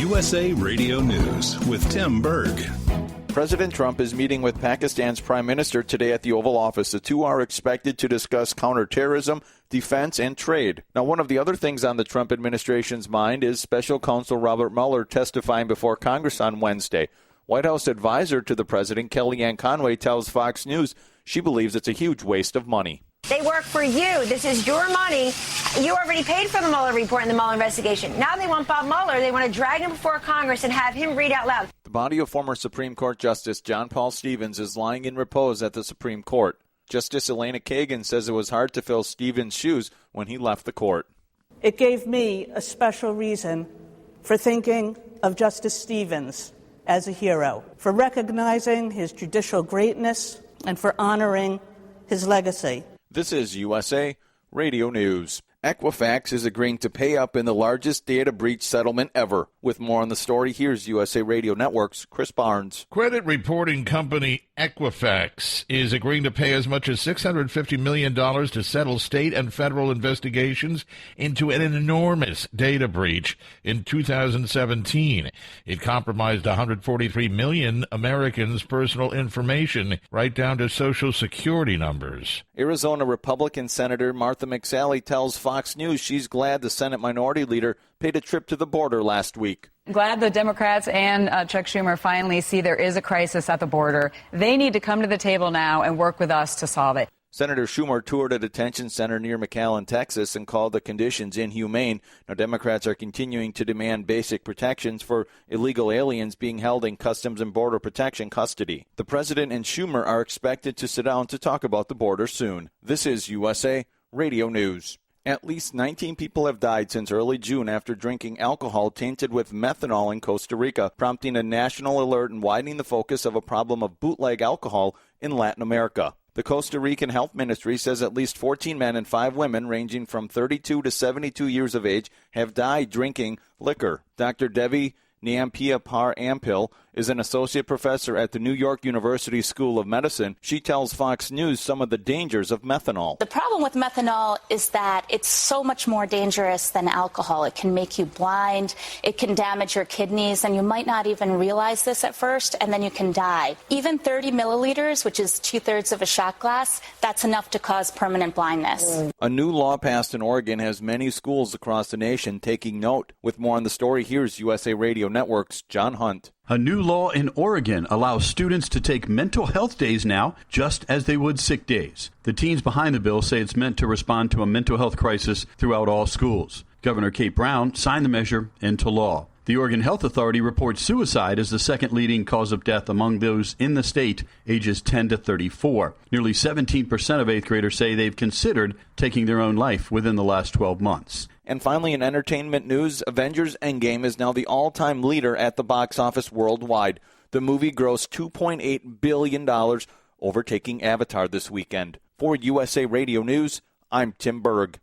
USA Radio News with Tim Berg. President Trump is meeting with Pakistan's Prime Minister today at the Oval Office. The two are expected to discuss counterterrorism, defense, and trade. Now, one of the other things on the Trump administration's mind is Special Counsel Robert Mueller testifying before Congress on Wednesday. White House advisor to the president, Kellyanne Conway, tells Fox News she believes it's a huge waste of money. They work for you. This is your money. You already paid for the Mueller report and the Mueller investigation. Now they want Bob Mueller. They want to drag him before Congress and have him read out loud. The body of former Supreme Court Justice John Paul Stevens is lying in repose at the Supreme Court. Justice Elena Kagan says it was hard to fill Stevens' shoes when he left the court. It gave me a special reason for thinking of Justice Stevens as a hero, for recognizing his judicial greatness and for honoring his legacy. This is USA Radio News. Equifax is agreeing to pay up in the largest data breach settlement ever. With more on the story, here's USA Radio Network's Chris Barnes. Credit reporting company Equifax is agreeing to pay as much as $650 million to settle state and federal investigations into an enormous data breach in 2017. It compromised 143 million Americans' personal information, right down to Social Security numbers. Arizona Republican Senator Martha McSally tells Fox News she's glad the Senate Minority Leader paid a trip to the border last week. I'm glad the Democrats and Chuck Schumer finally see there is a crisis at the border. They need to come to the table now and work with us to solve it. Senator Schumer toured a detention center near McAllen, Texas, and called the conditions inhumane. Now, Democrats are continuing to demand basic protections for illegal aliens being held in Customs and Border Protection custody. The president and Schumer are expected to sit down to talk about the border soon. This is USA Radio News. At least 19 people have died since early June after drinking alcohol tainted with methanol in Costa Rica, prompting a national alert and widening the focus of a problem of bootleg alcohol in Latin America. The Costa Rican Health Ministry says at least 14 men and 5 women ranging from 32 to 72 years of age have died drinking liquor. Dr. Devi Nyampia Par Ampil is an associate professor at the New York University School of Medicine. She tells Fox News some of the dangers of methanol. The problem with methanol is that it's so much more dangerous than alcohol. It can make you blind, it can damage your kidneys, and you might not even realize this at first, and then you can die. Even 30 milliliters, which is 2/3 of a shot glass, that's enough to cause permanent blindness. A new law passed in Oregon has many schools across the nation taking note. With more on the story, here's USA Radio Network's John Hunt. A new law in Oregon allows students to take mental health days now, just as they would sick days. The teens behind the bill say it's meant to respond to a mental health crisis throughout all schools. Governor Kate Brown signed the measure into law. The Oregon Health Authority reports suicide as the second leading cause of death among those in the state ages 10 to 34. Nearly 17% of 8th graders say they've considered taking their own life within the last 12 months. And finally, in entertainment news, Avengers Endgame is now the all-time leader at the box office worldwide. The movie grossed $2.8 billion, overtaking Avatar this weekend. For USA Radio News, I'm Tim Berg.